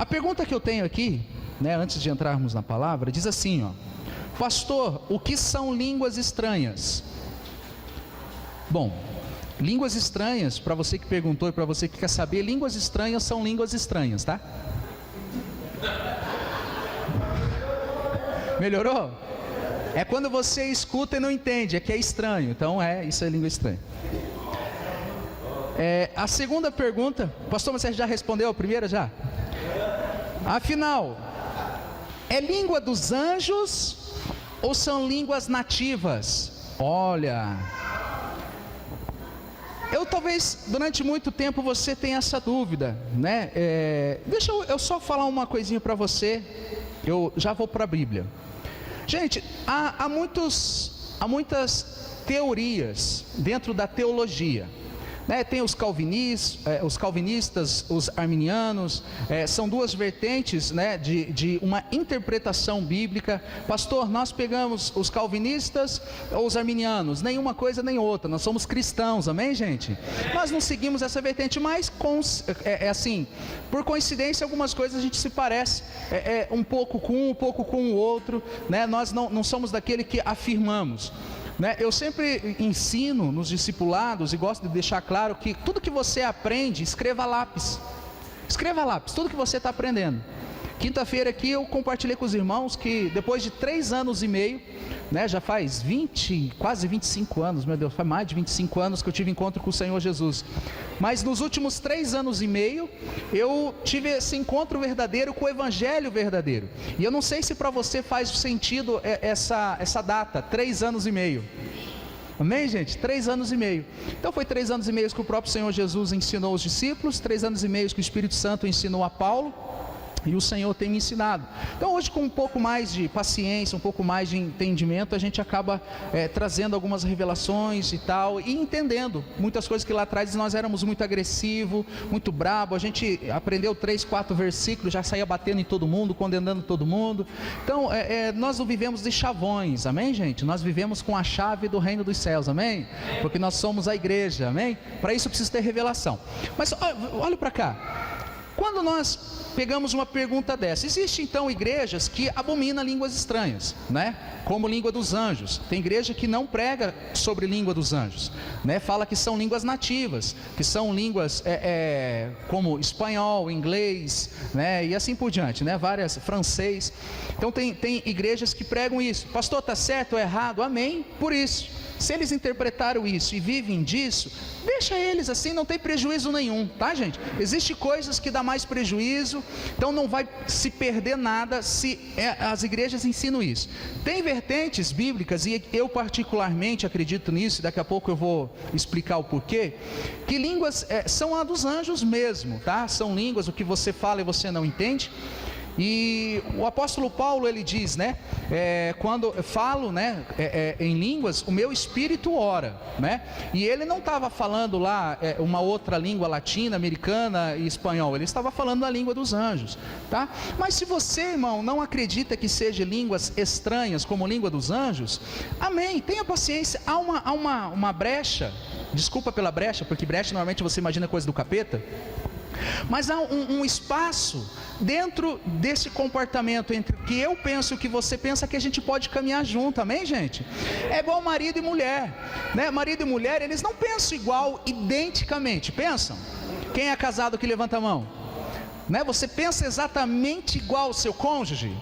A pergunta que eu tenho aqui, né, antes de entrarmos na palavra, diz assim, ó: pastor, o que são línguas estranhas? Bom, línguas estranhas, para você que perguntou e para você que quer saber, línguas estranhas são línguas estranhas, tá? Melhorou? É quando você escuta e não entende, é que é estranho. Então isso é língua estranha. A segunda pergunta, pastor, você já respondeu a primeira já? Afinal, é língua dos anjos ou são línguas nativas? Olha, talvez durante muito tempo você tenha essa dúvida, né? Deixa eu só falar uma coisinha para você. Eu já vou para a Bíblia. Gente, há muitas teorias dentro da teologia, né? Tem os calvinistas, os arminianos, são duas vertentes, né, de uma interpretação bíblica. Pastor, nós pegamos os calvinistas ou os arminianos? Nenhuma coisa nem outra, nós somos cristãos, amém, gente? Nós não seguimos essa vertente, mas assim, por coincidência algumas coisas a gente se parece, um pouco com o outro, né? Nós não somos daquele que afirmamos, né? Eu sempre ensino nos discipulados e gosto de deixar claro que tudo que você aprende, escreva a lápis, tudo que você está aprendendo. Quinta-feira aqui eu compartilhei com os irmãos que depois de 3 anos e meio, né, já faz quase 25 anos, meu Deus, faz mais de 25 anos que eu tive encontro com o Senhor Jesus. Mas nos últimos 3 anos e meio, eu tive esse encontro verdadeiro com o Evangelho verdadeiro. E eu não sei se para você faz sentido essa data, 3 anos e meio. Amém, gente? 3 anos e meio. Então foi 3 anos e meio que o próprio Senhor Jesus ensinou os discípulos, 3 anos e meio que o Espírito Santo ensinou a Paulo, e o Senhor tem me ensinado. Então hoje, com um pouco mais de paciência, um pouco mais de entendimento, a gente acaba trazendo algumas revelações e tal, e entendendo muitas coisas que lá atrás nós éramos muito agressivos, muito brabo. A gente aprendeu 3, 4 versículos, já saía batendo em todo mundo, condenando todo mundo. Então nós não vivemos de chavões, amém, gente? Nós vivemos com a chave do reino dos céus, amém? Porque nós somos a igreja, amém? Para isso precisa ter revelação. Mas olha para cá. Quando nós pegamos uma pergunta dessa, existem então igrejas que abominam línguas estranhas, né? Como língua dos anjos. Tem igreja que não prega sobre língua dos anjos, né? Fala que são línguas nativas, que são línguas como espanhol, inglês, né? E assim por diante, né? Várias, francês. Então tem igrejas que pregam isso. Pastor, está certo ou errado? Amém, por isso. Se eles interpretaram isso e vivem disso, deixa eles assim, não tem prejuízo nenhum, tá, gente? Existem coisas que dá mais prejuízo, então não vai se perder nada se as igrejas ensinam isso. Tem vertentes bíblicas, e eu particularmente acredito nisso, e daqui a pouco eu vou explicar o porquê, que línguas são a dos anjos mesmo, tá? São línguas, o que você fala e você não entende. E o apóstolo Paulo, ele diz, né, quando eu falo, né, em línguas, o meu espírito ora, né? E ele não estava falando lá uma outra língua latina, americana e espanhol, ele estava falando a língua dos anjos, tá? Mas se você, irmão, não acredita que seja línguas estranhas como língua dos anjos, amém, tenha paciência. Há uma brecha, desculpa pela brecha, porque brecha normalmente você imagina coisa do capeta, mas há um espaço dentro desse comportamento entre o que eu penso e o que você pensa, que a gente pode caminhar junto, amém, gente? É igual marido e mulher, né? Marido e mulher, eles não pensam igual identicamente, pensam? Quem é casado que levanta a mão? Né? Você pensa exatamente igual ao seu cônjuge?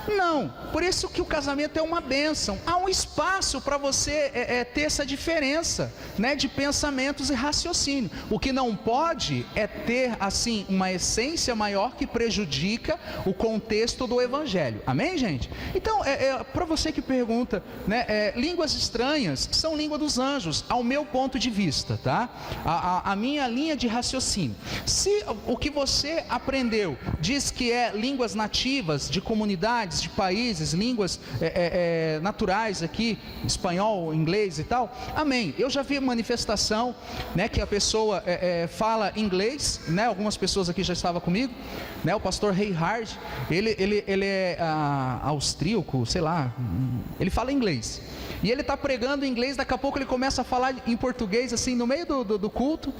Não, por isso que o casamento é uma bênção. Há um espaço para você ter essa diferença, né, de pensamentos e raciocínio. O que não pode é ter assim uma essência maior que prejudica o contexto do evangelho, amém, gente? Então para você que pergunta, né, línguas estranhas são língua dos anjos, ao meu ponto de vista, tá? A minha linha de raciocínio. Se o que você aprendeu diz que é línguas nativas de comunidades, de países, línguas naturais aqui, espanhol, inglês e tal, amém. Eu já vi manifestação, né, que a pessoa fala inglês, né? Algumas pessoas aqui já estavam comigo, né? O pastor Reinhard, ele é austríaco, sei lá, ele fala inglês. E ele está pregando em inglês, daqui a pouco ele começa a falar em português, assim, no meio do culto,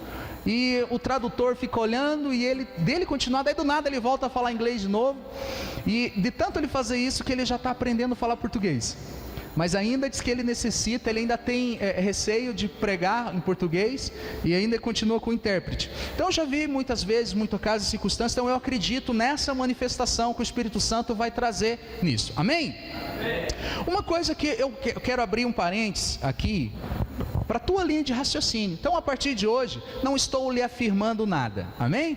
e o tradutor fica olhando, e ele, dele continuar, daí do nada ele volta a falar inglês de novo, e de tanto ele fazer isso, que ele já está aprendendo a falar português. Mas ainda diz que ele necessita, ele ainda tem receio de pregar em português, e ainda continua com o intérprete. Então eu já vi muitas vezes, muitos casos e circunstâncias, então eu acredito nessa manifestação que o Espírito Santo vai trazer nisso, amém? Amém. Uma coisa que eu quero abrir um parênteses aqui, para a tua linha de raciocínio. Então a partir de hoje, não estou lhe afirmando nada, amém?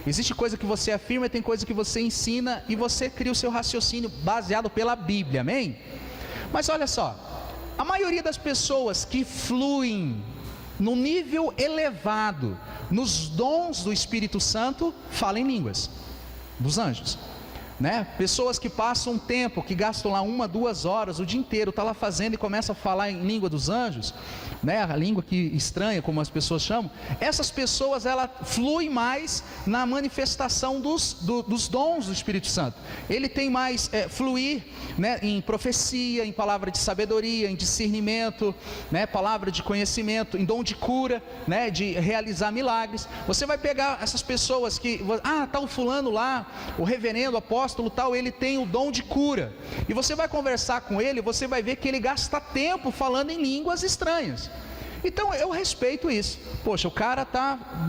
Existe coisa que você afirma e tem coisa que você ensina, e você cria o seu raciocínio baseado pela Bíblia, amém? Mas olha só, a maioria das pessoas que fluem no nível elevado, nos dons do Espírito Santo, falam em línguas, dos anjos, né? Pessoas que passam um tempo, que gastam lá 1, 2 horas, o dia inteiro, está lá fazendo e começa a falar em língua dos anjos, né? A língua que estranha, como as pessoas chamam. Essas pessoas, ela flui mais na manifestação dos dons do Espírito Santo. Ele tem mais fluir, né, em profecia, em palavra de sabedoria, em discernimento, né, palavra de conhecimento, em dom de cura, né, de realizar milagres. Você vai pegar essas pessoas que, tá o fulano lá, o reverendo, o apóstolo tal, ele tem o dom de cura, e você vai conversar com ele, você vai ver que ele gasta tempo falando em línguas estranhas. Então eu respeito isso. Poxa, o cara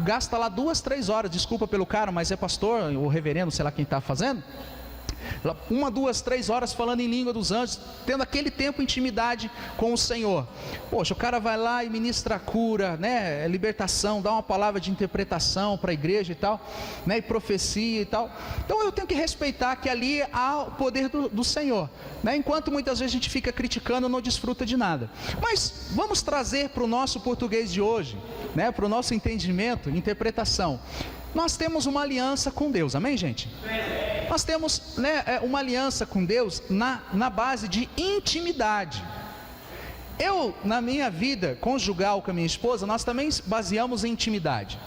gasta lá 2, 3 horas, desculpa pelo cara, mas é pastor, ou reverendo, sei lá quem está fazendo, 1, 2, 3 horas falando em língua dos anjos, tendo aquele tempo intimidade com o Senhor. Poxa, o cara vai lá e ministra a cura, né, libertação, dá uma palavra de interpretação para a igreja e tal, né, e profecia e tal. Então eu tenho que respeitar que ali há o poder do Senhor, né, enquanto muitas vezes a gente fica criticando, não desfruta de nada. Mas vamos trazer para o nosso português de hoje, né, para o nosso entendimento, interpretação. Nós temos uma aliança com Deus, amém, gente? Nós temos, né, uma aliança com Deus na base de intimidade. Eu, na minha vida conjugal com a minha esposa, nós também baseamos em intimidade.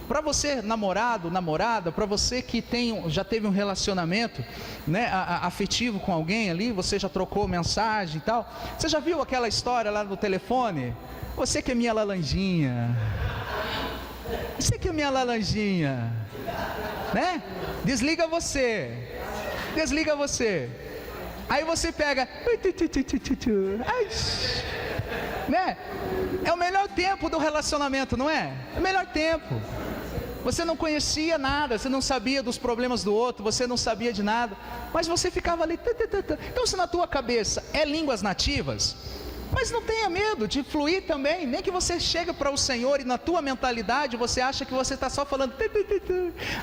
Para você, namorado, namorada, para você que já teve um relacionamento, né, afetivo com alguém ali, você já trocou mensagem e tal. Você já viu aquela história lá no telefone? Você que é minha laranjinha. Você que é minha laranjinha, né? Desliga você. Aí você pega, né? É o melhor tempo do relacionamento, não é? É o melhor tempo. Você não conhecia nada, você não sabia dos problemas do outro, você não sabia de nada, mas você ficava ali. Então, se na tua cabeça é línguas nativas, mas não tenha medo de fluir também, nem que você chegue para o Senhor e na tua mentalidade você acha que você está só falando,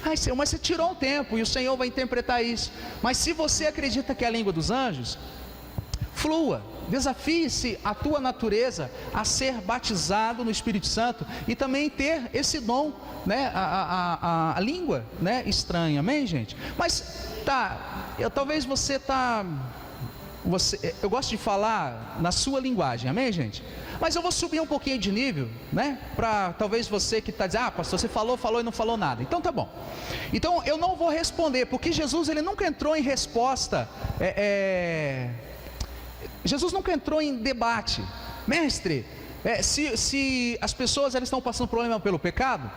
ai Senhor, mas você tirou um tempo e o Senhor vai interpretar isso. Mas se você acredita que é a língua dos anjos, flua, desafie-se a tua natureza a ser batizado no Espírito Santo e também ter esse dom, né, a língua, né, estranha, amém, gente? Mas talvez você eu gosto de falar na sua linguagem, amém, gente? Mas eu vou subir um pouquinho de nível, né? Para talvez você que está dizendo, pastor, você falou e não falou nada. Então tá bom. Então eu não vou responder, porque Jesus, ele nunca entrou em resposta, Jesus nunca entrou em debate. Mestre, se as pessoas elas estão passando problema pelo pecado,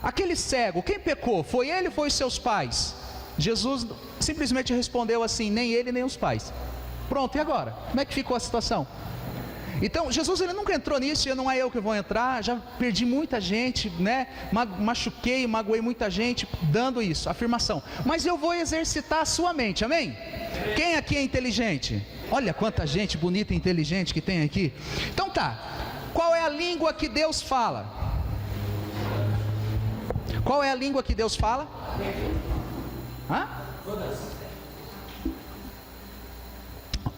aquele cego, quem pecou? Foi ele ou foi os seus pais? Jesus simplesmente respondeu assim, nem ele nem os pais. Pronto, e agora? Como é que ficou a situação? Então, Jesus, ele nunca entrou nisso, e não é eu que vou entrar, já perdi muita gente, né? Magoei muita gente dando isso, afirmação. Mas eu vou exercitar a sua mente, amém? Quem aqui é inteligente? Olha quanta gente bonita e inteligente que tem aqui. Então tá, qual é a língua que Deus fala? Qual é a língua que Deus fala?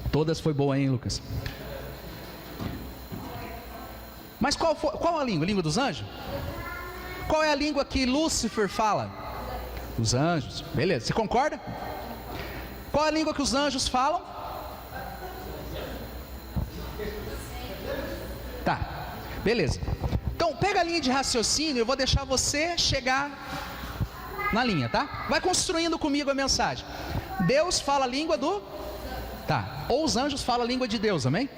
Todas foi boa, hein, Lucas? Mas qual a língua? A língua dos anjos? Qual é a língua que Lúcifer fala? Os anjos, beleza, você concorda? Qual é a língua que os anjos falam? Tá, beleza. Então pega a linha de raciocínio, eu vou deixar você chegar na linha, tá? Vai construindo comigo a mensagem. Deus fala a língua do... Tá, ou os anjos falam a língua de Deus, amém?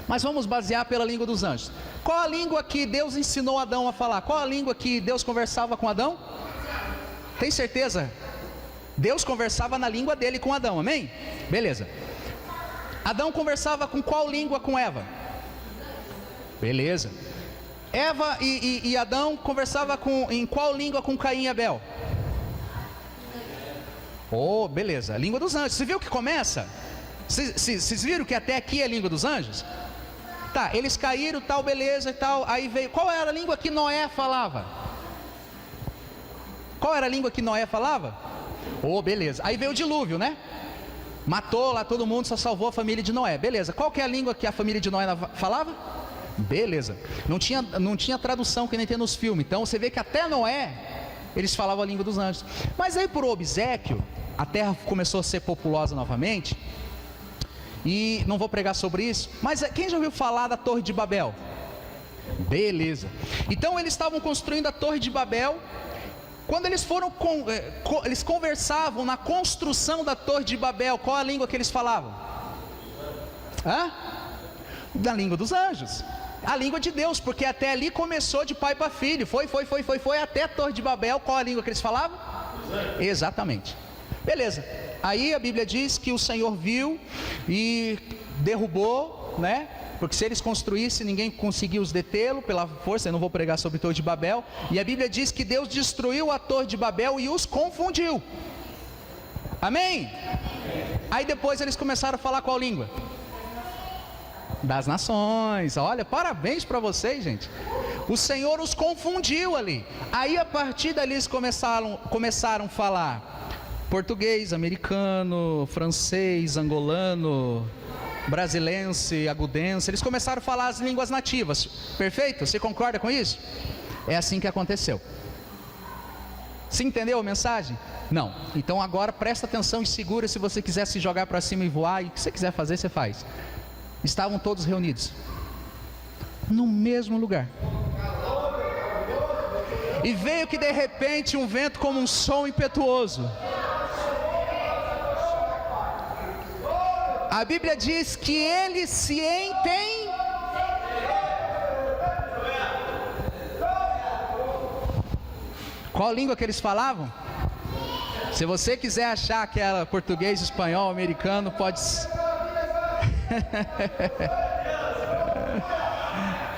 Mas vamos basear pela língua dos anjos. Qual a língua que Deus ensinou Adão a falar? Qual a língua que Deus conversava com Adão? Tem certeza? Deus conversava na língua dele com Adão, amém? Beleza. Adão conversava com qual língua com Eva? Beleza. Eva e Adão conversava em qual língua com Caim e Abel? Oh, beleza, a língua dos anjos. Você viu que começa? Vocês viram que até aqui é a língua dos anjos? Tá, eles caíram, tal, beleza e tal. Aí veio, qual era a língua que Noé falava? Qual era a língua que Noé falava? Oh, beleza, aí veio o dilúvio, né? Matou lá todo mundo, só salvou a família de Noé. Beleza, qual que é a língua que a família de Noé falava? Beleza, não tinha tradução que nem tem nos filmes. Então você vê que até Noé eles falavam a língua dos anjos. Mas aí por obséquio, a terra começou a ser populosa novamente. E não vou pregar sobre isso, mas quem já ouviu falar da Torre de Babel? Beleza, então eles estavam construindo a Torre de Babel. Quando eles eles conversavam na construção da Torre de Babel, qual a língua que eles falavam? Da língua dos anjos, a língua de Deus, porque até ali começou de pai para filho, foi até a Torre de Babel. Qual a língua que eles falavam? Exatamente. Beleza, aí a Bíblia diz que o Senhor viu e derrubou, né? Porque se eles construíssem, ninguém conseguia os detê-lo pela força. Eu não vou pregar sobre a Torre de Babel. E a Bíblia diz que Deus destruiu a Torre de Babel e os confundiu. Amém? Aí depois eles começaram a falar qual língua? Das nações. Olha, parabéns para vocês, gente. O Senhor os confundiu ali. Aí a partir dali eles começaram a falar português, americano, francês, angolano, brasilense, agudense. Eles começaram a falar as línguas nativas. Perfeito? Você concorda com isso? É assim que aconteceu. Você entendeu a mensagem? Não. Então agora presta atenção e segura. Se você quiser se jogar para cima e voar, e o que você quiser fazer, você faz. Estavam todos reunidos no mesmo lugar. E veio que de repente um vento como um som impetuoso. A Bíblia diz que eles se entendem. Qual língua que eles falavam? Se você quiser achar que era português, espanhol, americano, pode.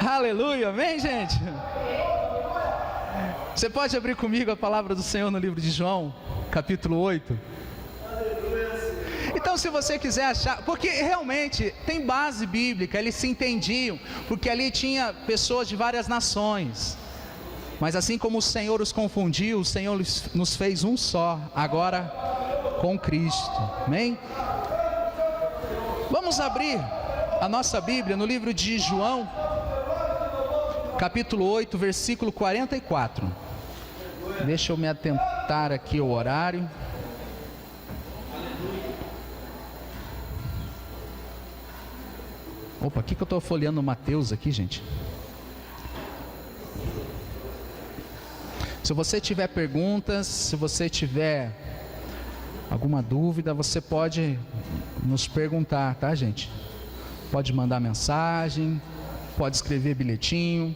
Aleluia, amém, gente? Você pode abrir comigo a palavra do Senhor no livro de João, capítulo 8. Então, se você quiser achar, porque realmente tem base bíblica, eles se entendiam, porque ali tinha pessoas de várias nações. Mas assim como o Senhor os confundiu, o Senhor nos fez um só, agora com Cristo, amém? Vamos abrir a nossa Bíblia no livro de João, capítulo 8, versículo 44. Deixa eu me atentar aqui ao horário. Opa, o que eu estou folheando Mateus aqui, gente? Se você tiver perguntas, se você tiver alguma dúvida, você pode nos perguntar, tá, gente? Pode mandar mensagem, pode escrever bilhetinho,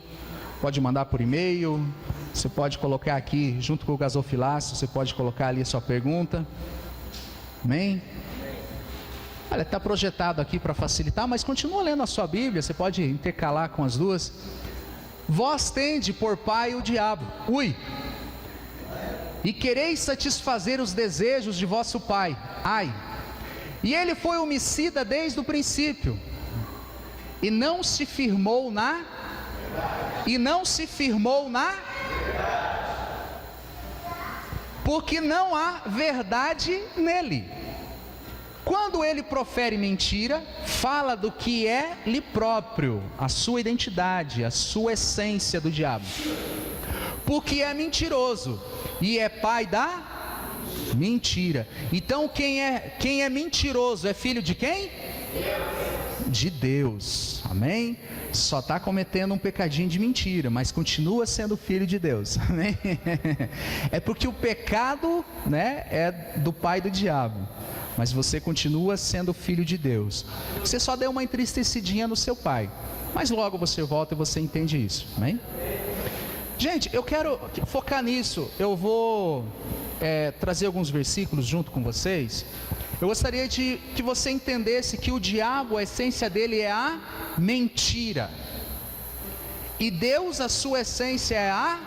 pode mandar por e-mail, você pode colocar aqui, junto com o gasofilácio, você pode colocar ali a sua pergunta. Amém? Olha, está projetado aqui para facilitar, mas continua lendo a sua Bíblia, você pode intercalar com as duas. Vós tende por pai o diabo, e quereis satisfazer os desejos de vosso pai, e ele foi homicida desde o princípio, e não se firmou na porque não há verdade nele. Quando ele profere mentira, fala do que é lhe próprio, a sua identidade, a sua essência do diabo, porque é mentiroso e é pai da mentira. Então quem é mentiroso é filho de quem? De Deus, amém? Só está cometendo um pecadinho de mentira, mas continua sendo filho de Deus, amém? É porque o pecado, né, é do pai do diabo, mas você continua sendo filho de Deus. Você só deu uma entristecidinha no seu pai, mas logo você volta e você entende isso, amém? Gente, eu quero focar nisso. Eu vou trazer alguns versículos junto com vocês. Eu gostaria que você entendesse que o diabo, a essência dele é a mentira, e Deus, a sua essência é a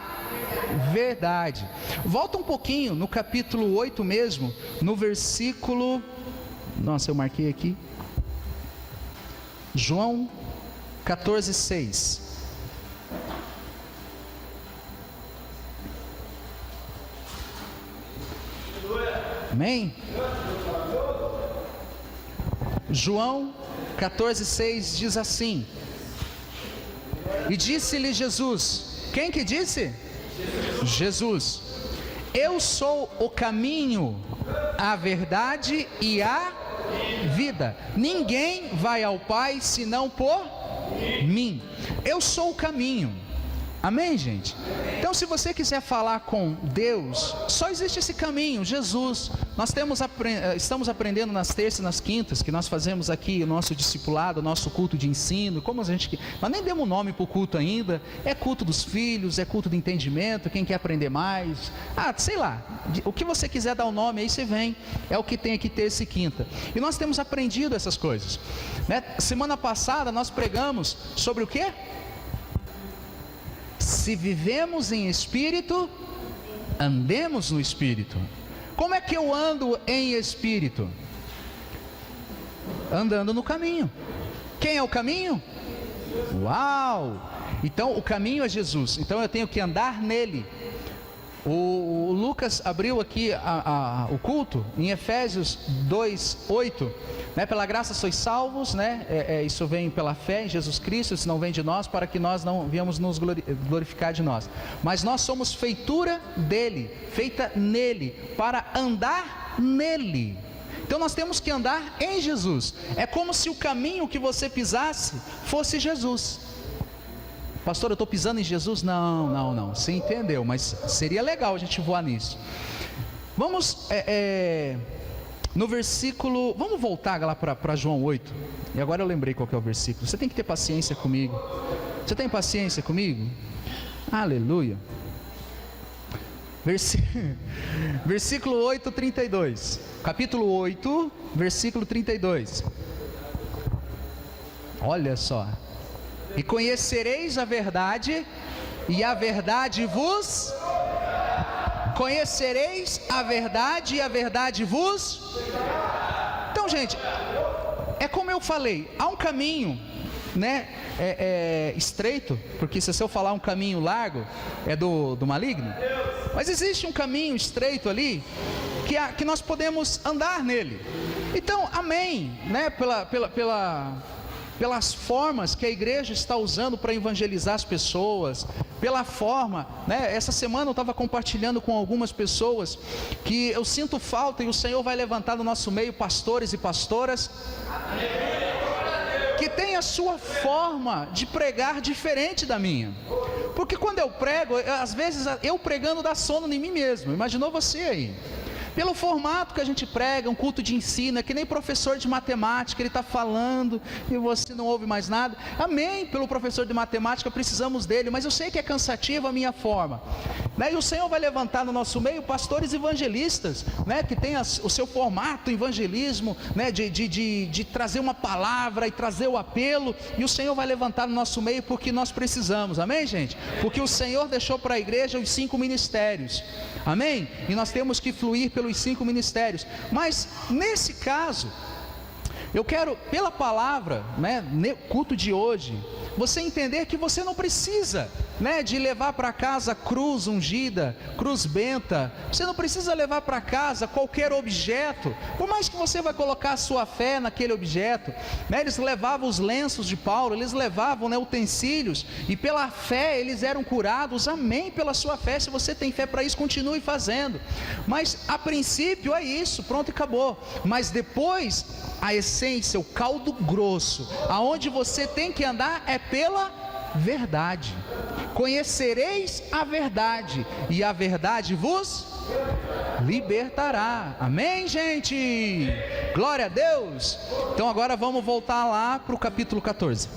verdade. Volta um pouquinho no capítulo 8 mesmo, no versículo... Nossa, eu marquei aqui. João 14:6. Amém? João 14:6 diz assim: e disse-lhe Jesus, quem que disse? Jesus. Eu sou o caminho, a verdade e a vida. Ninguém vai ao Pai senão por mim. Eu sou o caminho. Amém, gente? Então, se você quiser falar com Deus, só existe esse caminho, Jesus. Nós estamos aprendendo nas terças e nas quintas, que nós fazemos aqui o nosso discipulado, o nosso culto de ensino. Nós nem demos nome para o culto ainda. É culto dos filhos, é culto de entendimento, quem quer aprender mais. Sei lá, o que você quiser dar o nome, aí você vem. É o que tem aqui terça e quinta. E nós temos aprendido essas coisas, né? Semana passada nós pregamos sobre o quê? Se vivemos em espírito, andemos no espírito. Como é que eu ando em espírito? Andando no caminho. Quem é o caminho? Uau! Então o caminho é Jesus. Então eu tenho que andar nele. O Lucas abriu aqui o culto em Efésios 2:8, né? Pela graça sois salvos, né? Isso vem pela fé em Jesus Cristo, isso não vem de nós, para que nós não viemos nos glorificar de nós, mas nós somos feitura dele, feita nele, para andar nele. Então nós temos que andar em Jesus. É como se o caminho que você pisasse fosse Jesus. Pastor, eu estou pisando em Jesus? Não, você entendeu, mas seria legal a gente voar nisso. Vamos no versículo, vamos voltar lá para João 8, e agora eu lembrei qual que é o versículo. Você tem que ter paciência comigo. Você tem paciência comigo? Aleluia. Versículo 8, 32. Capítulo 8, versículo 32. Olha só. E conhecereis a verdade, e a verdade vos... Conhecereis a verdade, e a verdade vos... Então, gente, é como eu falei, há um caminho, né, estreito, porque se eu falar um caminho largo, é do maligno. Mas existe um caminho estreito ali, que nós podemos andar nele. Então, amém, né, pelas formas que a igreja está usando para evangelizar as pessoas, pela forma, né? Essa semana eu estava compartilhando com algumas pessoas que eu sinto falta, e o Senhor vai levantar no nosso meio pastores e pastoras que tem a sua forma de pregar diferente da minha. Porque quando eu prego, às vezes eu pregando dá sono em mim mesmo. Imaginou você aí? Pelo formato que a gente prega, um culto de ensino, é que nem professor de matemática, ele está falando e você não ouve mais nada. Amém, pelo professor de matemática, precisamos dele, mas eu sei que é cansativo a minha forma, né? E o Senhor vai levantar no nosso meio pastores evangelistas, né? Que tem o seu formato evangelismo, né? De trazer uma palavra e trazer o apelo, e o Senhor vai levantar no nosso meio porque nós precisamos, amém, gente? Porque o Senhor deixou para a igreja os 5 ministérios, amém? E nós temos que fluir pelos 5 ministérios. Mas nesse caso, eu quero, pela palavra, né, no culto de hoje, você entender que você não precisa, né, de levar para casa cruz ungida, cruz benta. Você não precisa levar para casa qualquer objeto, por mais que você vai colocar a sua fé naquele objeto, né? Eles levavam os lenços de Paulo, eles levavam, né, utensílios, e pela fé eles eram curados. Amém, pela sua fé. Se você tem fé para isso, continue fazendo. Mas a princípio é isso, pronto e acabou. Mas depois, a essência, o caldo grosso, aonde você tem que andar é pela verdade. Conhecereis a verdade, e a verdade vos... libertará. Amém, gente? Glória a Deus. Então agora vamos voltar lá para o capítulo 14.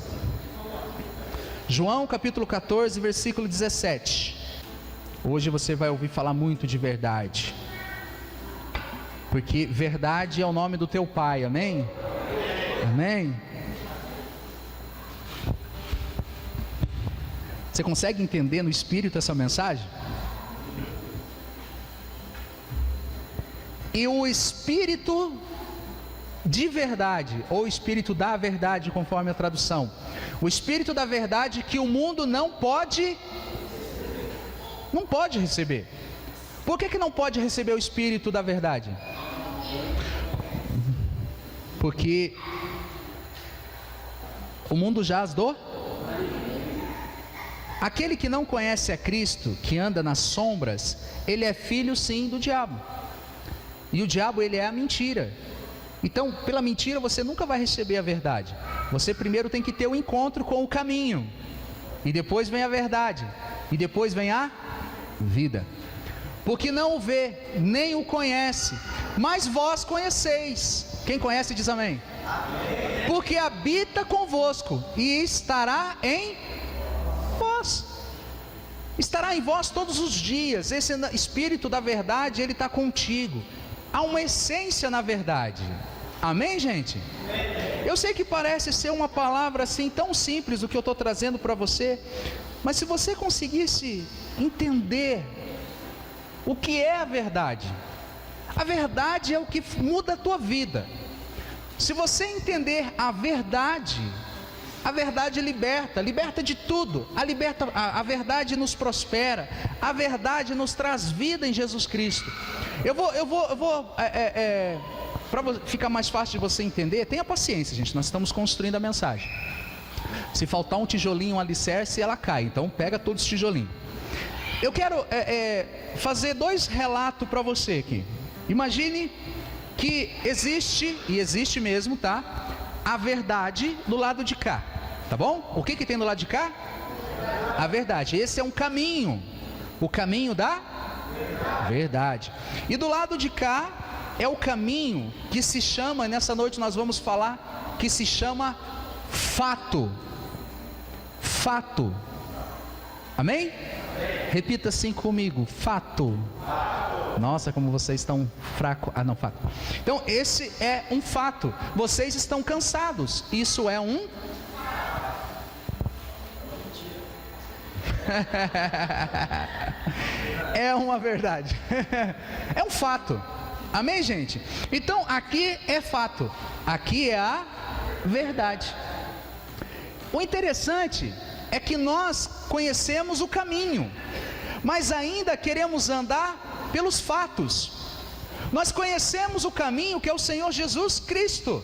João capítulo 14, versículo 17. Hoje você vai ouvir falar muito de verdade, porque verdade é o nome do teu Pai. Amém? Amém? Você consegue entender no espírito essa mensagem? E o espírito de verdade, ou espírito da verdade, conforme a tradução, o espírito da verdade que o mundo não pode receber. Por que não pode receber o espírito da verdade? Porque o mundo jaz do... Aquele que não conhece a Cristo, que anda nas sombras, ele é filho sim do diabo. E o diabo, ele é a mentira. Então, pela mentira você nunca vai receber a verdade. Você primeiro tem que ter um encontro com o caminho, e depois vem a verdade, e depois vem a vida. Porque não o vê, nem o conhece, mas vós conheceis. Quem conhece diz amém. Amém. Porque habita convosco e estará em vós. Estará em vós todos os dias. Esse espírito da verdade, ele está contigo. Há uma essência na verdade. Amém, gente? Amém. Eu sei que parece ser uma palavra assim tão simples o que eu estou trazendo para você, mas se você conseguisse entender o que é a verdade é o que muda a tua vida. Se você entender a verdade liberta de tudo. A verdade nos prospera, a verdade nos traz vida em Jesus Cristo. Para ficar mais fácil de você entender, tenha paciência, gente, nós estamos construindo a mensagem. Se faltar um tijolinho, um alicerce, ela cai, então pega todos os tijolinhos. Eu quero fazer dois relatos para você aqui. Imagine que existe, e existe mesmo, tá? A verdade do lado de cá, tá bom? O que tem do lado de cá? A verdade. Esse é um caminho, o caminho da verdade. E do lado de cá é o caminho que se chama, nessa noite nós vamos falar, que se chama fato. Fato. Amém? Repita assim comigo: fato. Nossa, como vocês estão fracos. Não, fato. Então, esse é um fato. Vocês estão cansados. Isso é um... é uma verdade. É um fato. Amém, gente? Então, aqui é fato. Aqui é a verdade. O interessante é que nós conhecemos o caminho, mas ainda queremos andar pelos fatos. Nós conhecemos o caminho, que é o Senhor Jesus Cristo,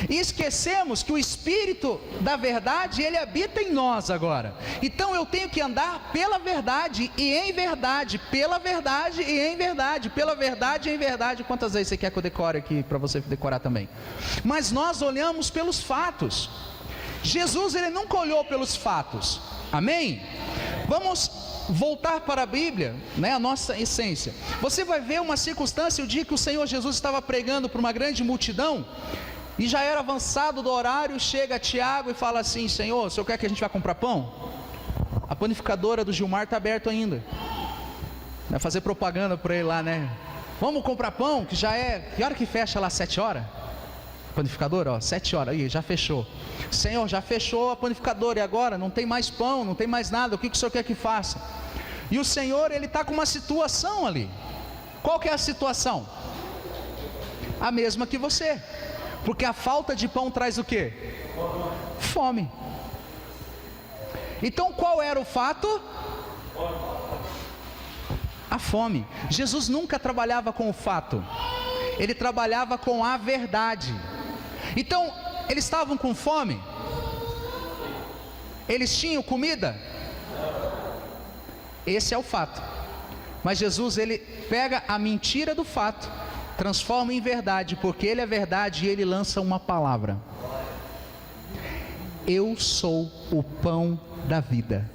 e esquecemos que o Espírito da verdade, ele habita em nós agora. Então eu tenho que andar pela verdade e em verdade, pela verdade e em verdade, pela verdade e em verdade. Quantas vezes você quer que eu decore aqui, para você decorar também? Mas nós olhamos pelos fatos. Jesus, ele nunca olhou pelos fatos. Amém? Vamos voltar para a Bíblia, né, a nossa essência. Você vai ver uma circunstância, o dia que o Senhor Jesus estava pregando para uma grande multidão, e já era avançado do horário. Chega Tiago e fala assim: Senhor, o senhor quer que a gente vá comprar pão? A panificadora do Gilmar está aberta ainda. Vai fazer propaganda por ele lá, né? Vamos comprar pão, que já é... Que hora que fecha lá? 7 horas? Panificadora, ó, 7 horas, aí já fechou. Senhor, já fechou a panificadora, e agora? Não tem mais pão, não tem mais nada, o que o senhor quer que faça? E o Senhor, ele está com uma situação ali. Qual que é a situação? A mesma que você, porque a falta de pão traz o quê? Fome. Então qual era o fato? A fome. Jesus nunca trabalhava com o fato, ele trabalhava com a verdade. Então, eles estavam com fome? Eles tinham comida? Esse é o fato. Mas Jesus, ele pega a mentira do fato, transforma em verdade, porque ele é verdade, e ele lança uma palavra: eu sou o pão da vida.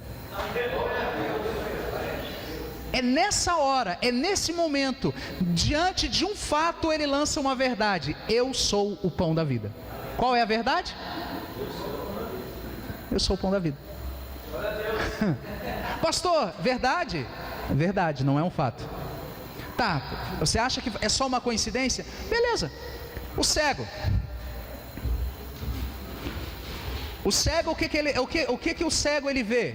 É nessa hora, é nesse momento, diante de um fato, ele lança uma verdade: eu sou o pão da vida. Qual é a verdade? Eu sou o pão da vida. Pastor, verdade? Verdade, não é um fato. Tá, você acha que é só uma coincidência? Beleza. O cego, o que o cego ele vê?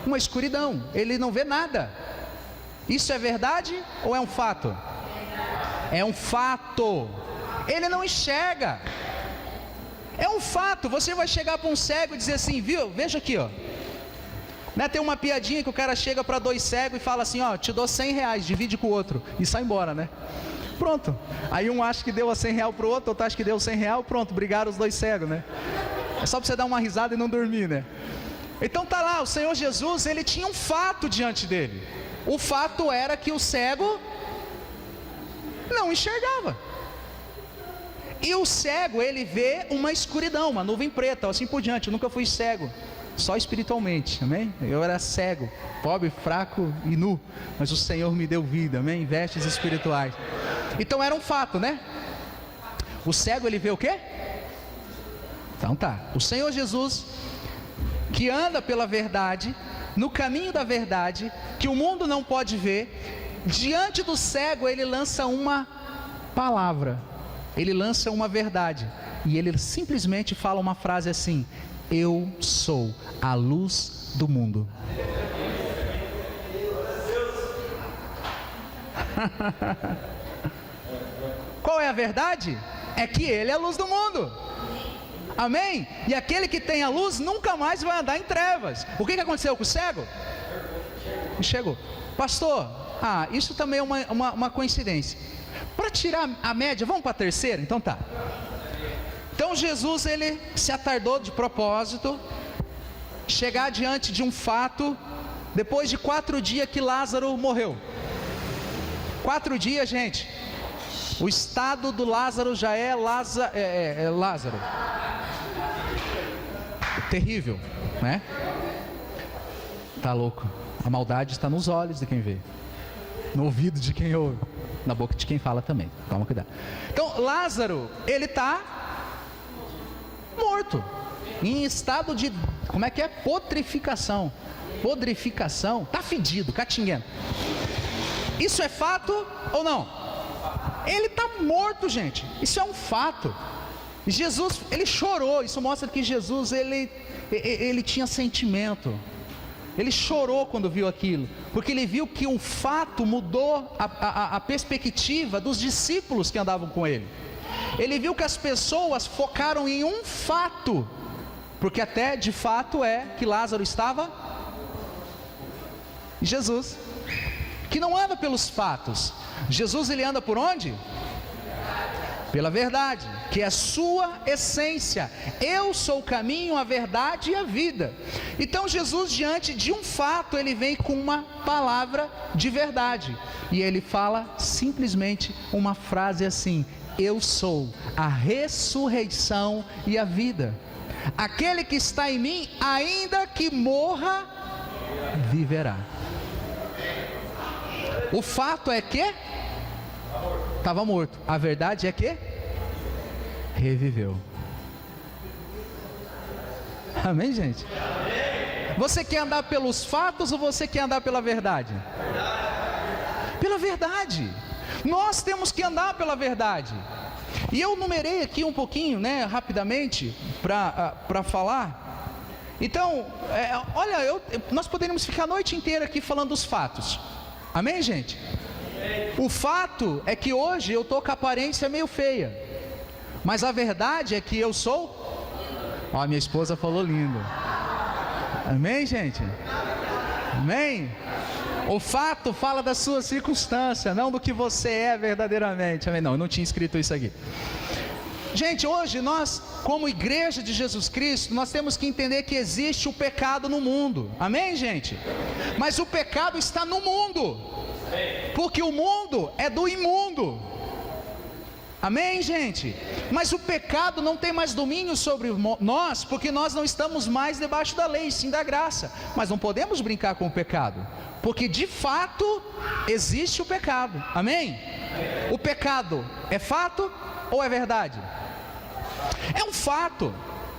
Uma escuridão. Ele não vê nada. Isso é verdade ou é um fato? É um fato. Ele não enxerga. É um fato. Você vai chegar para um cego e dizer assim, viu? Veja aqui, ó. Né, tem uma piadinha que o cara chega para dois cegos e fala assim, ó, te dou R$100, divide com o outro, e sai embora, né? Pronto. Aí um acha que deu R$100 pro outro acha que deu R$100, pronto, brigaram os dois cegos, né? É só para você dar uma risada e não dormir, né? Então tá lá, o Senhor Jesus, ele tinha um fato diante dele. O fato era que o cego não enxergava. E o cego, ele vê uma escuridão, uma nuvem preta, assim por diante. Eu nunca fui cego, só espiritualmente, amém? Eu era cego, pobre, fraco e nu, mas o Senhor me deu vida, amém? Vestes espirituais. Então era um fato, né? O cego, ele vê o quê? Então tá, o Senhor Jesus, que anda pela verdade, no caminho da verdade, que o mundo não pode ver, diante do cego ele lança uma palavra, ele lança uma verdade, e ele simplesmente fala uma frase assim: eu sou a luz do mundo. Qual é a verdade? É que ele é a luz do mundo. Amém? E aquele que tem a luz nunca mais vai andar em trevas. O que aconteceu com o cego? Enxergou. Pastor, isso também é uma coincidência. Para tirar a média, vamos para a terceira? Então tá. Então Jesus, ele se atardou de propósito, chegar diante de um fato, depois de 4 dias que Lázaro morreu. 4 dias, gente. O estado do Lázaro já é Lázaro. Terrível, né? Tá louco. A maldade está nos olhos de quem vê, no ouvido de quem ouve, na boca de quem fala também. Toma cuidado. Então Lázaro, ele está morto, em estado de, como é que é? Podrificação. Tá fedido, catinguento. Isso é fato ou não? Ele está morto, gente. Isso é um fato. Jesus, ele chorou. Isso mostra que Jesus, ele tinha sentimento. Ele chorou quando viu aquilo, porque ele viu que um fato mudou a perspectiva dos discípulos que andavam com ele. Ele viu que as pessoas focaram em um fato, porque até de fato é que Lázaro estava. Jesus, que não anda pelos fatos. Jesus, ele anda por onde? Pela verdade, que é a sua essência. Eu sou o caminho, a verdade e a vida. Então Jesus, diante de um fato, ele vem com uma palavra de verdade, e ele fala simplesmente uma frase assim: eu sou a ressurreição e a vida. Aquele que está em mim, ainda que morra, viverá. O fato é que estava morto. A verdade é que reviveu. Amém, gente? Você quer andar pelos fatos ou você quer andar pela verdade? Pela verdade. Nós temos que andar pela verdade. E eu numerei aqui um pouquinho, né, rapidamente, para falar. Então, olha, nós poderíamos ficar a noite inteira aqui falando dos fatos. Amém, gente? O fato é que hoje eu estou com a aparência meio feia, mas a verdade é que eu sou... Ó, minha esposa falou lindo. Amém, gente? Amém? O fato fala da sua circunstância, não do que você é verdadeiramente. Amém? Não, eu não tinha escrito isso aqui. Gente, hoje nós, como igreja de Jesus Cristo, nós temos que entender que existe o pecado no mundo. Amém, gente? Mas o pecado está no mundo, porque o mundo é do imundo. Amém, gente? Mas o pecado não tem mais domínio sobre nós, porque nós não estamos mais debaixo da lei, sim da graça. Mas não podemos brincar com o pecado, porque de fato existe o pecado. Amém? O pecado é fato ou é verdade? É um fato.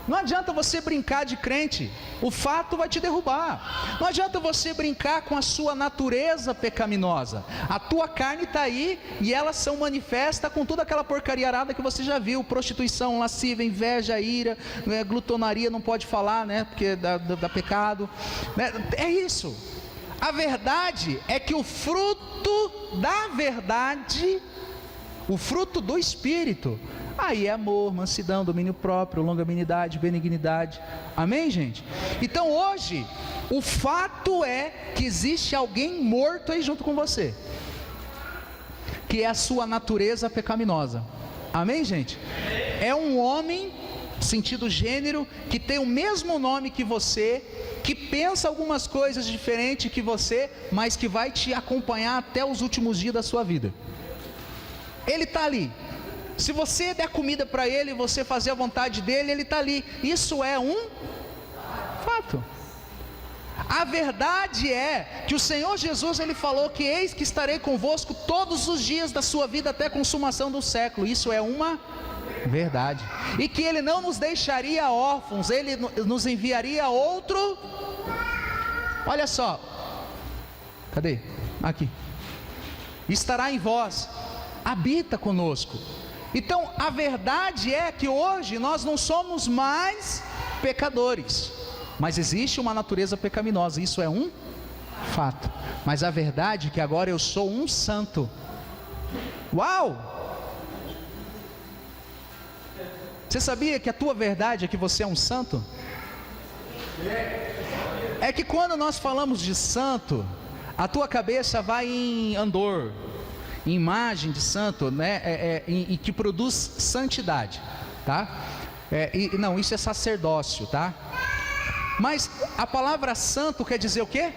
Não adianta você brincar de crente, o fato vai te derrubar. Não adianta você brincar com a sua natureza pecaminosa. A tua carne está aí e ela se manifesta com toda aquela porcaria arada que você já viu: prostituição, lascívia, inveja, ira, né, glutonaria, não pode falar, né, porque dá pecado, né? É isso. A verdade é que o fruto da verdade, o fruto do Espírito, aí é amor, mansidão, domínio próprio, longanimidade, benignidade. Amém, gente? Então hoje, o fato é que existe alguém morto aí junto com você, que é a sua natureza pecaminosa. Amém, gente? É um homem, sentido gênero, que tem o mesmo nome que você, que pensa algumas coisas diferentes que você, mas que vai te acompanhar até os últimos dias da sua vida. Ele está ali. Se você der comida para ele, você fazer a vontade dele, ele está ali. Isso é um fato. A verdade é que o Senhor Jesus, ele falou que eis que estarei convosco todos os dias da sua vida até a consumação do século. Isso é uma verdade. E que ele não nos deixaria órfãos, ele nos enviaria outro. Olha só. Cadê? Aqui. Estará em vós, habita conosco. Então a verdade é que hoje nós não somos mais pecadores, mas existe uma natureza pecaminosa, isso é um fato. Mas a verdade é que agora eu sou um santo. Uau! Você sabia que a tua verdade é que você é um santo? É que quando nós falamos de santo, a tua cabeça vai em Andor, imagem de santo, né, e que produz santidade, tá? Não, isso é sacerdócio, tá? Mas a palavra santo quer dizer o quê?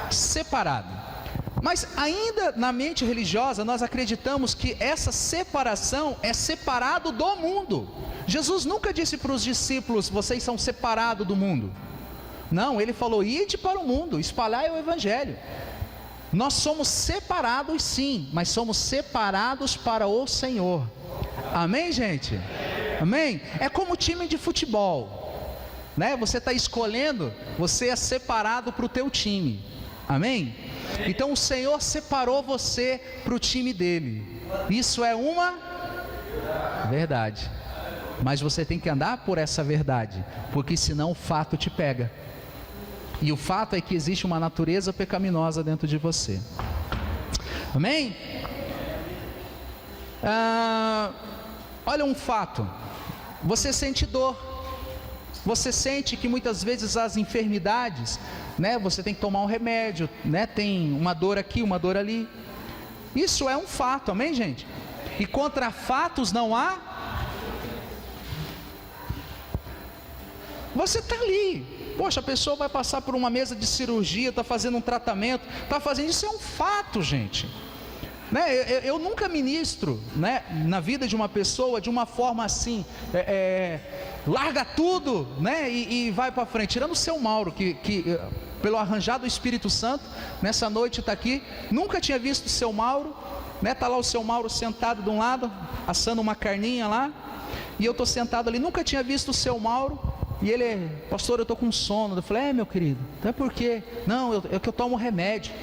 Separado. Mas ainda na mente religiosa nós acreditamos que essa separação é separado do mundo. Jesus nunca disse para os discípulos: vocês são separados do mundo. Não, ele falou: ide para o mundo, espalhai o evangelho. Nós somos separados sim, mas somos separados para o Senhor. Amém, gente? Amém? É como time de futebol, né? Você está escolhendo, você é separado para o teu time. Amém? Então o Senhor separou você para o time dele. Isso é uma verdade. Mas você tem que andar por essa verdade, porque senão o fato te pega. E o fato é que existe uma natureza pecaminosa dentro de você. Amém? Olha um fato. Você sente dor. Você sente que muitas vezes as enfermidades, né, você tem que tomar um remédio, né, tem uma dor aqui, uma dor ali. Isso é um fato, amém, gente? E contra fatos não há. Você está ali. Poxa, a pessoa vai passar por uma mesa de cirurgia, está fazendo um tratamento, está fazendo isso, é um fato, gente. Né? Eu nunca ministro, né, na vida de uma pessoa de uma forma assim, larga tudo, né, e vai para frente. Tirando o seu Mauro, que pelo arranjado do Espírito Santo, nessa noite está aqui. Nunca tinha visto o seu Mauro, né? Está lá o seu Mauro sentado de um lado, assando uma carninha lá, e eu estou sentado ali. Nunca tinha visto o seu Mauro. E ele: pastor, eu estou com sono. Eu falei: meu querido, então é por quê? Não, é que eu tomo remédio.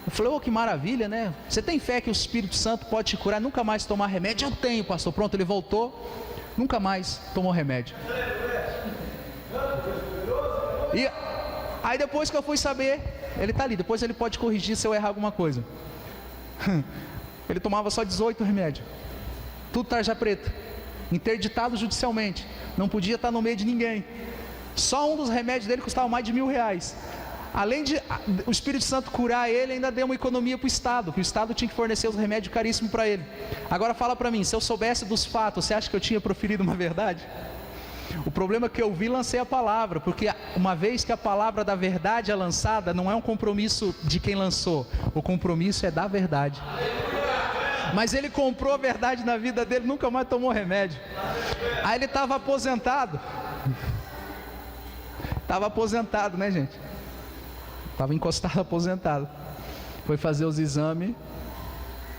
Eu falei: que maravilha, né? Você tem fé que o Espírito Santo pode te curar, nunca mais tomar remédio? Eu tenho, pastor. Pronto, ele voltou, nunca mais tomou remédio. E aí depois que eu fui saber, ele está ali, depois ele pode corrigir se eu errar alguma coisa. Ele tomava só 18 remédios, tudo tarja preta, interditado judicialmente, não podia estar no meio de ninguém. Só um dos remédios dele custava mais de R$1.000. Além de o Espírito Santo curar ele, ainda deu uma economia para o Estado, que o Estado tinha que fornecer os remédios caríssimos para ele. Agora fala para mim, se eu soubesse dos fatos, você acha que eu tinha proferido uma verdade? O problema é que eu vi, lancei a palavra, porque uma vez que a palavra da verdade é lançada, não é um compromisso de quem lançou, o compromisso é da verdade. Mas ele comprou a verdade na vida dele, nunca mais tomou remédio. Aí ele estava aposentado. Estava aposentado, né, gente? Estava encostado, aposentado. Foi fazer os exames,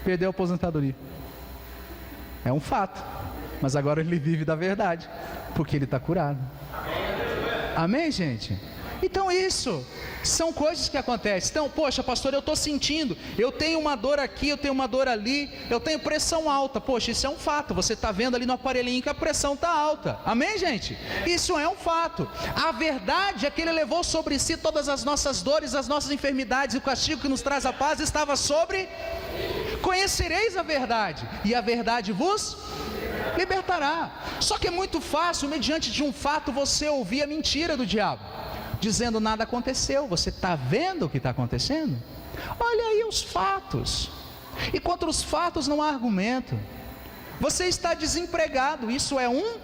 perdeu a aposentadoria. É um fato. Mas agora ele vive da verdade, porque ele está curado. Amém, gente? Então isso são coisas que acontecem. Então, poxa, pastor, eu estou sentindo, eu tenho uma dor aqui, eu tenho uma dor ali, eu tenho pressão alta. Poxa, isso é um fato. Você está vendo ali no aparelhinho que a pressão está alta. Amém, gente? Isso é um fato. A verdade é que ele levou sobre si todas as nossas dores, as nossas enfermidades, e o castigo que nos traz a paz estava sobre. Conhecereis a verdade, e a verdade vos libertará. Só que é muito fácil, mediante de um fato, você ouvir a mentira do diabo, dizendo nada aconteceu. Você está vendo o que está acontecendo? Olha aí os fatos. E contra os fatos não há argumento. Você está desempregado, isso é um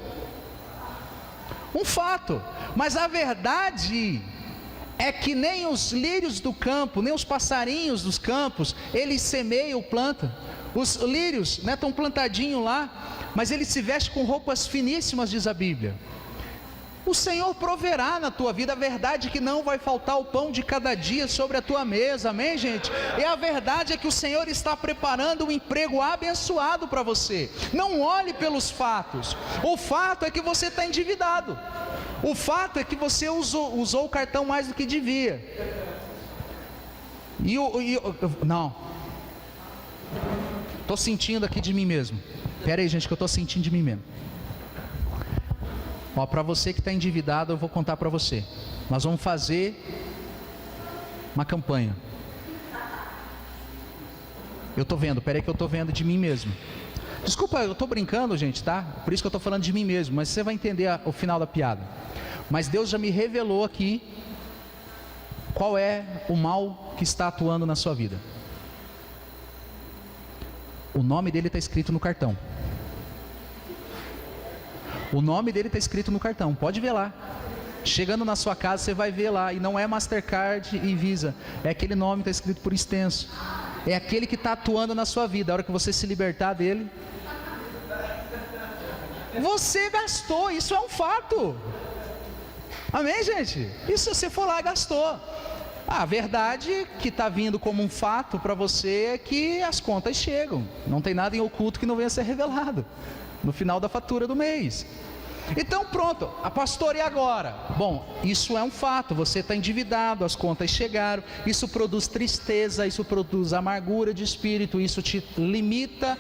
fato. Mas a verdade é que nem os lírios do campo, nem os passarinhos dos campos, eles semeiam, plantam. Os lírios, né, estão plantadinhos lá, mas eles se vestem com roupas finíssimas, diz a Bíblia. O Senhor proverá na tua vida. A verdade é que não vai faltar o pão de cada dia sobre a tua mesa, amém, gente? E a verdade é que o Senhor está preparando um emprego abençoado para você. Não olhe pelos fatos. O fato é que você está endividado. O fato é que você usou o cartão mais do que devia. Não. Estou sentindo aqui de mim mesmo. Espera aí, gente, que eu estou sentindo de mim mesmo. Ó, para você que está endividado, eu vou contar para você. Nós vamos fazer uma campanha. Eu estou vendo, espera aí que eu estou vendo de mim mesmo. Desculpa, eu estou brincando, gente, tá? Por isso que eu estou falando de mim mesmo, mas você vai entender o final da piada. Mas Deus já me revelou aqui qual é o mal que está atuando na sua vida. O nome dele está escrito no cartão. O nome dele está escrito no cartão, pode ver lá. Chegando na sua casa você vai ver lá. E não é Mastercard e Visa, é aquele nome que está escrito por extenso. É aquele que está atuando na sua vida. A hora que você se libertar dele, você gastou, isso é um fato. Amém, gente? Isso você for lá e gastou. A verdade que está vindo como um fato para você é que as contas chegam. Não tem nada em oculto que não venha a ser revelado no final da fatura do mês. Então pronto, a pastor, e agora? Bom, isso é um fato, você está endividado, as contas chegaram, isso produz tristeza, isso produz amargura de espírito, isso te limita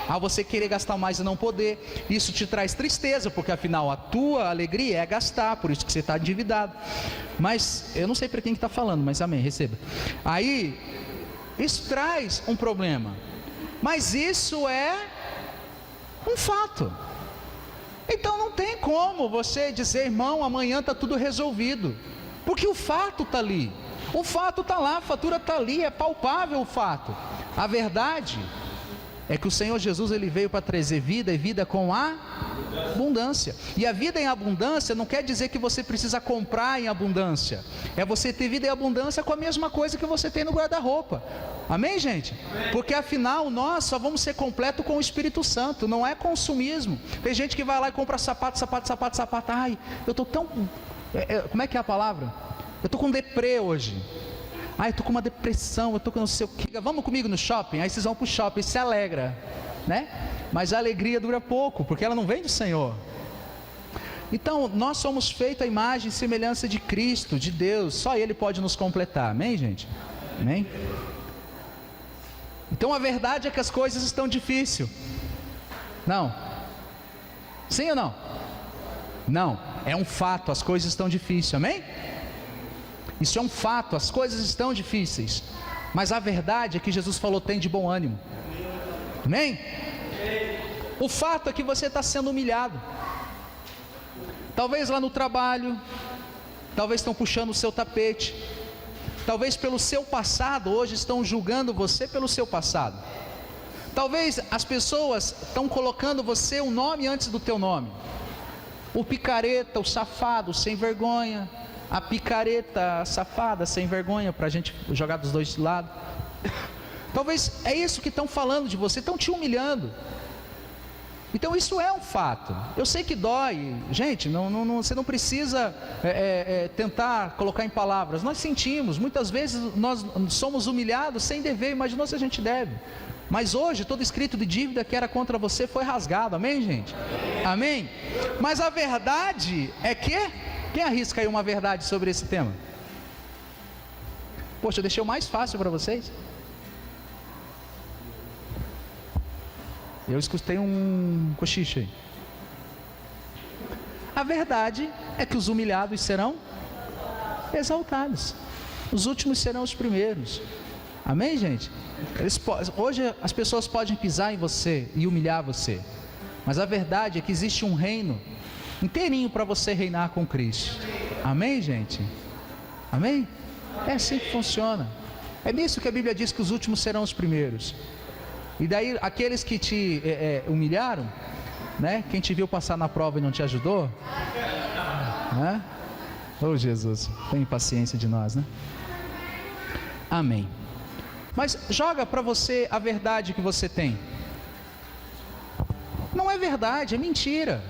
a você querer gastar mais e não poder, isso te traz tristeza, porque afinal a tua alegria é gastar, por isso que você está endividado. Mas, eu não sei para quem que está falando, mas amém, receba. Aí, isso traz um problema, mas isso é um fato. Então não tem como você dizer, irmão, amanhã está tudo resolvido, porque o fato está ali, o fato está lá, a fatura está ali, é palpável o fato. A verdade é que o Senhor Jesus, ele veio para trazer vida, e vida com abundância. E a vida em abundância não quer dizer que você precisa comprar em abundância, é você ter vida em abundância com a mesma coisa que você tem no guarda-roupa. Amém, gente? Porque afinal nós só vamos ser completos com o Espírito Santo, não é consumismo. Tem gente que vai lá e compra sapato. Ai, eu estou tão... como é que é a palavra? Eu estou com deprê hoje. Ai, eu estou com uma depressão, eu estou com não sei o que. Vamos comigo no shopping? Aí vocês vão para o shopping e se alegra, né? Mas a alegria dura pouco, porque ela não vem do Senhor. Então, nós somos feitos à imagem e semelhança de Cristo, de Deus. Só Ele pode nos completar, amém, gente? Amém? Então a verdade é que as coisas estão difíceis. Não? Sim ou não? Não, é um fato, as coisas estão difíceis, amém? Isso é um fato, as coisas estão difíceis. Mas a verdade é que Jesus falou, tem de bom ânimo. Amém? O fato é que você está sendo humilhado. Talvez lá no trabalho, talvez estão puxando o seu tapete. Talvez pelo seu passado, hoje estão julgando você pelo seu passado. Talvez as pessoas estão colocando você um nome antes do teu nome. O picareta, o safado, o sem vergonha. A picareta, a safada, sem vergonha, para a gente jogar dos dois lados. Talvez é isso que estão falando de você, estão te humilhando. Então isso é um fato. Eu sei que dói, gente, você não precisa tentar colocar em palavras. Nós sentimos, muitas vezes nós somos humilhados sem dever, imaginou se a gente deve. Mas hoje todo escrito de dívida que era contra você foi rasgado, amém, gente? Amém? Mas a verdade é que, quem arrisca aí uma verdade sobre esse tema? Poxa, eu deixei o mais fácil para vocês. Eu escutei um cochicho aí. A verdade é que os humilhados serão exaltados, os últimos serão os primeiros. Amém, gente? Hoje as pessoas podem pisar em você e humilhar você, mas a verdade é que existe um reino inteirinho para você reinar com Cristo. Amém, gente? Amém? É assim que funciona. É nisso que a Bíblia diz que os últimos serão os primeiros. E daí aqueles que te humilharam, né? Quem te viu passar na prova e não te ajudou, né? Oh Jesus, tem paciência de nós, né? Amém. Mas joga para você a verdade que você tem. Não é verdade, é mentira.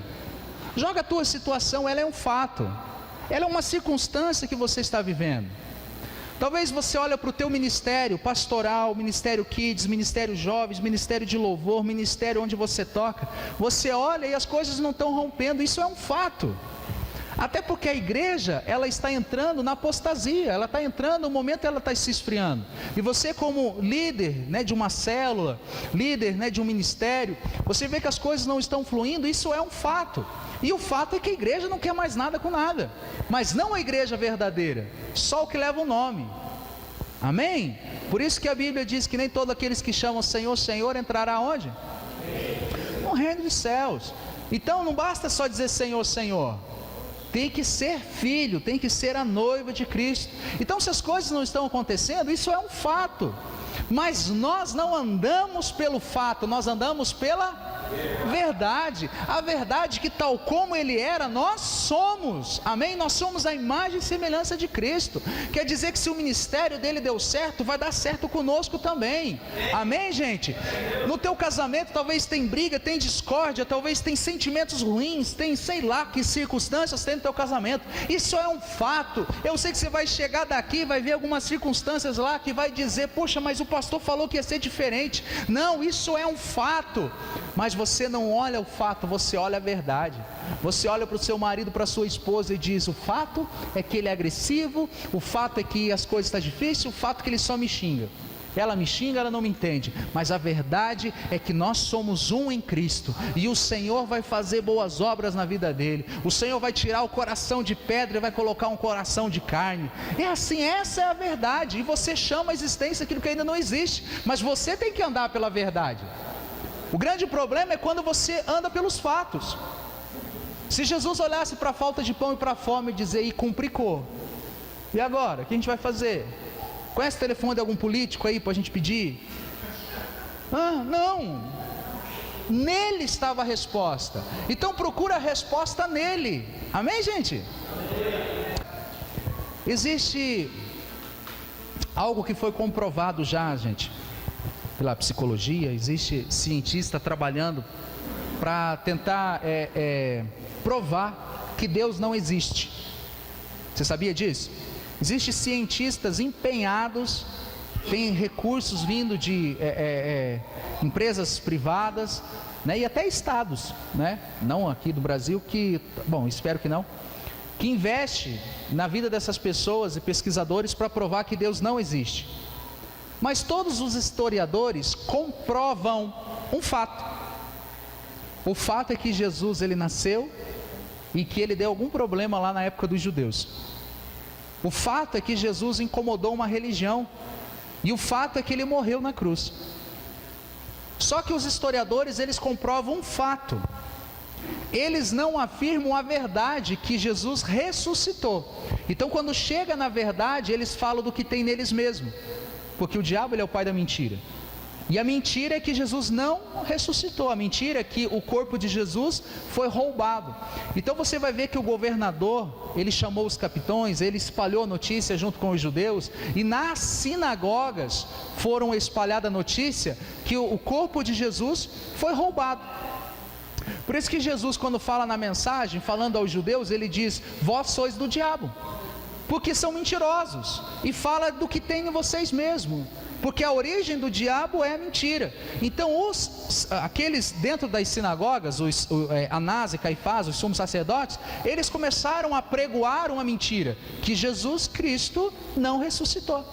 Joga a tua situação, ela é um fato. Ela é uma circunstância que você está vivendo. Talvez você olhe para o teu ministério pastoral, ministério kids, ministério jovens, ministério de louvor, ministério onde você toca. Você olha e as coisas não estão rompendo, isso é um fato. Até porque a igreja, ela está entrando na apostasia, ela está entrando, no momento ela está se esfriando. E você como líder, né, de uma célula, líder, né, de um ministério, você vê que as coisas não estão fluindo, isso é um fato. E o fato é que a igreja não quer mais nada com nada. Mas não a igreja verdadeira, só o que leva o nome. Amém? Por isso que a Bíblia diz que nem todos aqueles que chamam Senhor, Senhor, entrará onde? No reino dos céus. Então não basta só dizer Senhor, Senhor. Tem que ser filho, tem que ser a noiva de Cristo. Então se as coisas não estão acontecendo, isso é um fato. Mas nós não andamos pelo fato, nós andamos pela verdade. A verdade que tal como ele era, nós somos. Amém? Nós somos a imagem e semelhança de Cristo. Quer dizer que se o ministério dele deu certo, vai dar certo conosco também. Amém, gente? No teu casamento talvez tem briga, tem discórdia, talvez tem sentimentos ruins, tem sei lá que circunstâncias tem no teu casamento. Isso é um fato. Eu sei que você vai chegar daqui, vai ver algumas circunstâncias lá que vai dizer, poxa, mas o pastor falou que ia ser diferente. Não, isso é um fato. Mas você não olha o fato, você olha a verdade. Você olha para o seu marido, para a sua esposa e diz, o fato é que ele é agressivo, o fato é que as coisas estão difíceis, o fato é que ele só me xinga. Ela me xinga, ela não me entende. Mas a verdade é que nós somos um em Cristo. E o Senhor vai fazer boas obras na vida dele. O Senhor vai tirar o coração de pedra e vai colocar um coração de carne. É assim, essa é a verdade. E você chama a existência aquilo que ainda não existe. Mas você tem que andar pela verdade. O grande problema é quando você anda pelos fatos. Se Jesus olhasse para a falta de pão e para a fome e dizer, e complicou. E agora, o que a gente vai fazer? Conhece o telefone de algum político aí para a gente pedir? Ah, não. Nele estava a resposta. Então procura a resposta nele. Amém, gente? Existe algo que foi comprovado já, gente, pela psicologia. Existe cientista trabalhando para tentar provar que Deus não existe. Você sabia disso? Existem cientistas empenhados, tem recursos vindo de empresas privadas, né, e até estados, né, não aqui do Brasil, que, bom, espero que não, que investe na vida dessas pessoas e pesquisadores para provar que Deus não existe. Mas todos os historiadores comprovam um fato. O fato é que Jesus, ele nasceu e que ele deu algum problema lá na época dos judeus. O fato é que Jesus incomodou uma religião. E o fato é que ele morreu na cruz. Só que os historiadores, eles comprovam um fato. Eles não afirmam a verdade que Jesus ressuscitou. Então quando chega na verdade, eles falam do que tem neles mesmos. Porque o diabo, ele é o pai da mentira. E a mentira é que Jesus não ressuscitou. A mentira é que o corpo de Jesus foi roubado. Então você vai ver que o governador, ele chamou os capitães, ele espalhou a notícia junto com os judeus, e nas sinagogas foram espalhada a notícia que o corpo de Jesus foi roubado. Por isso que Jesus, quando fala na mensagem, falando aos judeus, ele diz: vós sois do diabo, porque são mentirosos, e fala do que tem em vocês mesmos, porque a origem do diabo é a mentira. Então aqueles dentro das sinagogas, Anás e Caifás, os sumos sacerdotes, eles começaram a pregoar uma mentira, que Jesus Cristo não ressuscitou,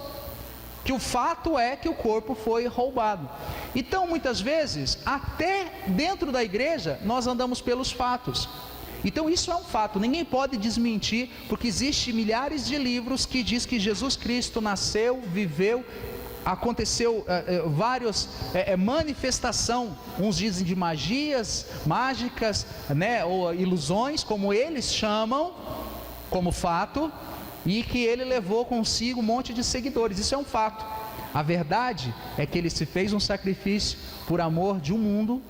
que o fato é que o corpo foi roubado. Então muitas vezes, até dentro da igreja, nós andamos pelos fatos. Então isso é um fato, ninguém pode desmentir, porque existe milhares de livros que diz que Jesus Cristo nasceu, viveu, aconteceu várias manifestação, uns dizem de magias, mágicas, né, ou ilusões, como eles chamam, como fato, e que ele levou consigo um monte de seguidores. Isso é um fato. A verdade é que ele se fez um sacrifício por amor de um mundo,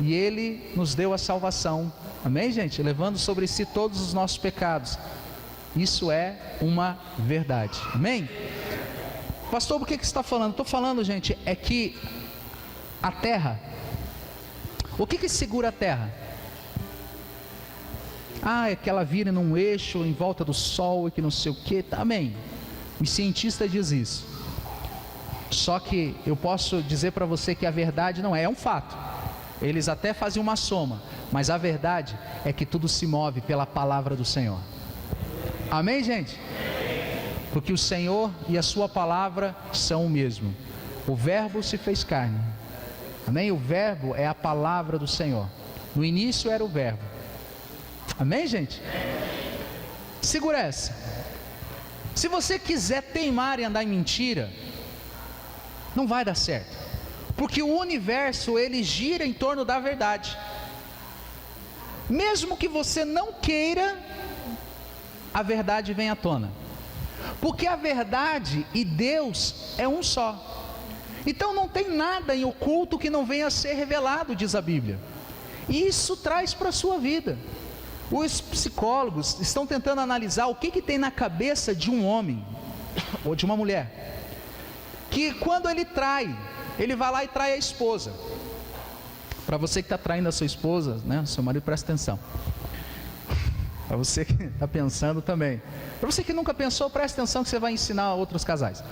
e ele nos deu a salvação, amém, gente? Levando sobre si todos os nossos pecados. Isso é uma verdade, amém? Pastor, por que você está falando? Estou falando, gente, é que a terra, o que segura a terra? É que ela vira num eixo em volta do sol e que não sei o que, amém. Os cientistas dizem isso. Só que eu posso dizer para você que a verdade não é um fato. Eles até fazem uma soma, mas a verdade é que tudo se move pela palavra do Senhor. Amém, gente? Porque o Senhor e a sua palavra são o mesmo. O verbo se fez carne, amém? O verbo é a palavra do Senhor. No início era o verbo, amém, gente? Segura essa. Se você quiser teimar e andar em mentira, não vai dar certo, porque o universo, ele gira em torno da verdade. Mesmo que você não queira, a verdade vem à tona, porque a verdade e Deus é um só. Então não tem nada em oculto que não venha a ser revelado, diz a Bíblia. E isso traz para a sua vida. Os psicólogos estão tentando analisar o que tem na cabeça de um homem ou de uma mulher, que quando ele trai, ele vai lá e trai a esposa. Para você que está traindo a sua esposa, né, seu marido, presta atenção. Para você que está pensando também. Para você que nunca pensou, presta atenção que você vai ensinar a outros casais.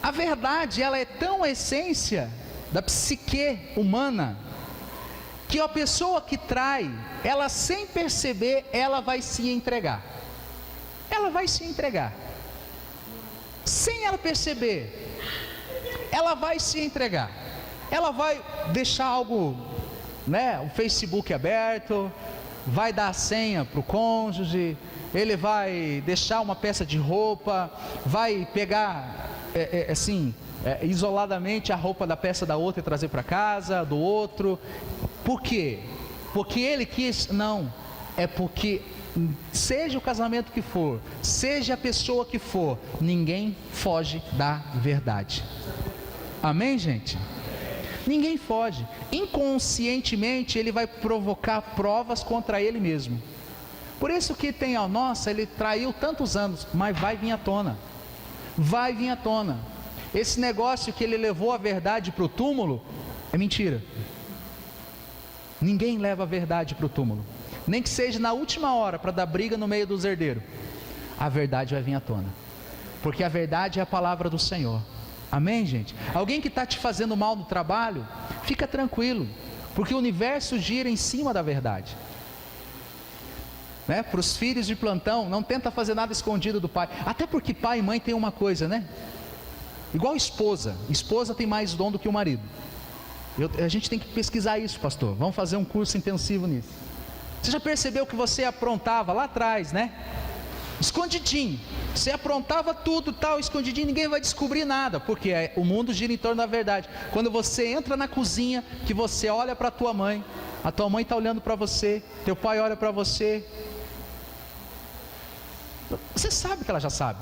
A verdade, ela é tão a essência da psique humana, que a pessoa que trai, ela sem perceber, ela vai se entregar. Ela vai se entregar. Sem ela perceber, ela vai se entregar. Ela vai deixar algo, né, o Facebook aberto, vai dar a senha para o cônjuge, ele vai deixar uma peça de roupa, vai pegar isoladamente a roupa da peça da outra e trazer para casa, do outro. Por quê? Porque ele quis? Não, é porque seja o casamento que for, seja a pessoa que for, ninguém foge da verdade. Amém, gente? Ninguém foge. Inconscientemente ele vai provocar provas contra ele mesmo. Por isso que tem, nossa, ele traiu tantos anos, mas vai vir à tona. Vai vir à tona. Esse negócio que ele levou a verdade para o túmulo é mentira. Ninguém leva a verdade para o túmulo, nem que seja na última hora para dar briga no meio dos herdeiros. A verdade vai vir à tona, porque a verdade é a palavra do Senhor. Amém, gente? Alguém que está te fazendo mal no trabalho, fica tranquilo, porque o universo gira em cima da verdade, né? Para os filhos de plantão, não tenta fazer nada escondido do pai, até porque pai e mãe tem uma coisa, né? Igual esposa tem mais dom do que o marido. A gente tem que pesquisar isso, pastor. Vamos fazer um curso intensivo nisso. Você já percebeu que você aprontava lá atrás, né? Escondidinho. Você aprontava tudo tal, escondidinho, ninguém vai descobrir nada, porque o mundo gira em torno da verdade. Quando você entra na cozinha, que você olha para a tua mãe está olhando para você, teu pai olha para você, você sabe que ela já sabe.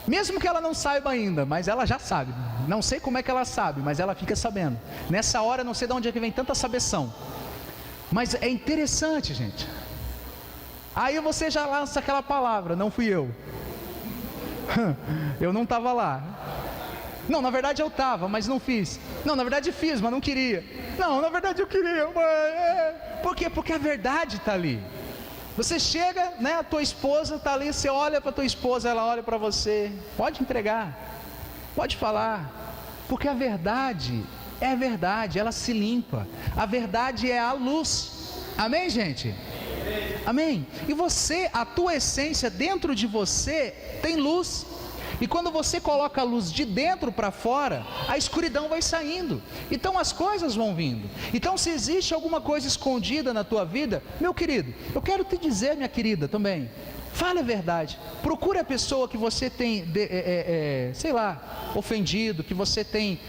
Mesmo que ela não saiba ainda, mas ela já sabe. Não sei como é que ela sabe, mas ela fica sabendo. Nessa hora, não sei de onde é que vem tanta sabeção. Mas é interessante, gente. Aí você já lança aquela palavra: não fui eu. Eu não estava lá. Não, na verdade eu estava, mas não fiz. Não, na verdade fiz, mas não queria. Não, na verdade eu queria, mas... Por quê? Porque a verdade está ali. Você chega, né, a tua esposa está ali, você olha para a tua esposa, ela olha para você. Pode entregar, pode falar. Porque a verdade é a verdade, ela se limpa. A verdade é a luz. Amém, gente? Amém? E você, a tua essência dentro de você tem luz. E quando você coloca a luz de dentro para fora, a escuridão vai saindo. Então as coisas vão vindo. Então se existe alguma coisa escondida na tua vida, meu querido, eu quero te dizer, minha querida, também, fale a verdade. Procure a pessoa que você tem, sei lá, ofendido, que você tem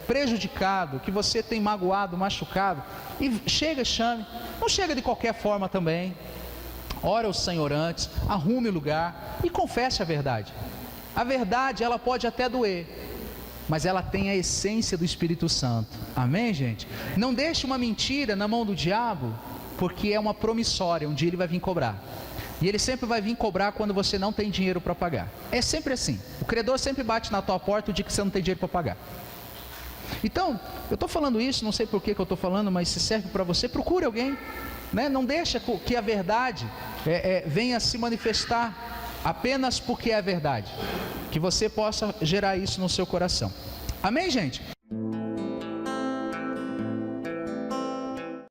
prejudicado, que você tem magoado, machucado. E chega e chame. Não chega de qualquer forma também. Ora ao Senhor antes, arrume o lugar e confesse a verdade. A verdade, ela pode até doer, mas ela tem a essência do Espírito Santo. Amém, gente? Não deixe uma mentira na mão do diabo, porque é uma promissória. Um dia ele vai vir cobrar. E ele sempre vai vir cobrar quando você não tem dinheiro para pagar. É sempre assim. O credor sempre bate na tua porta o dia que você não tem dinheiro para pagar. Então, eu estou falando isso, não sei por que eu estou falando, mas se serve para você, procure alguém, né? Não deixa que a verdade venha se manifestar apenas porque é a verdade. Que você possa gerar isso no seu coração. Amém, gente?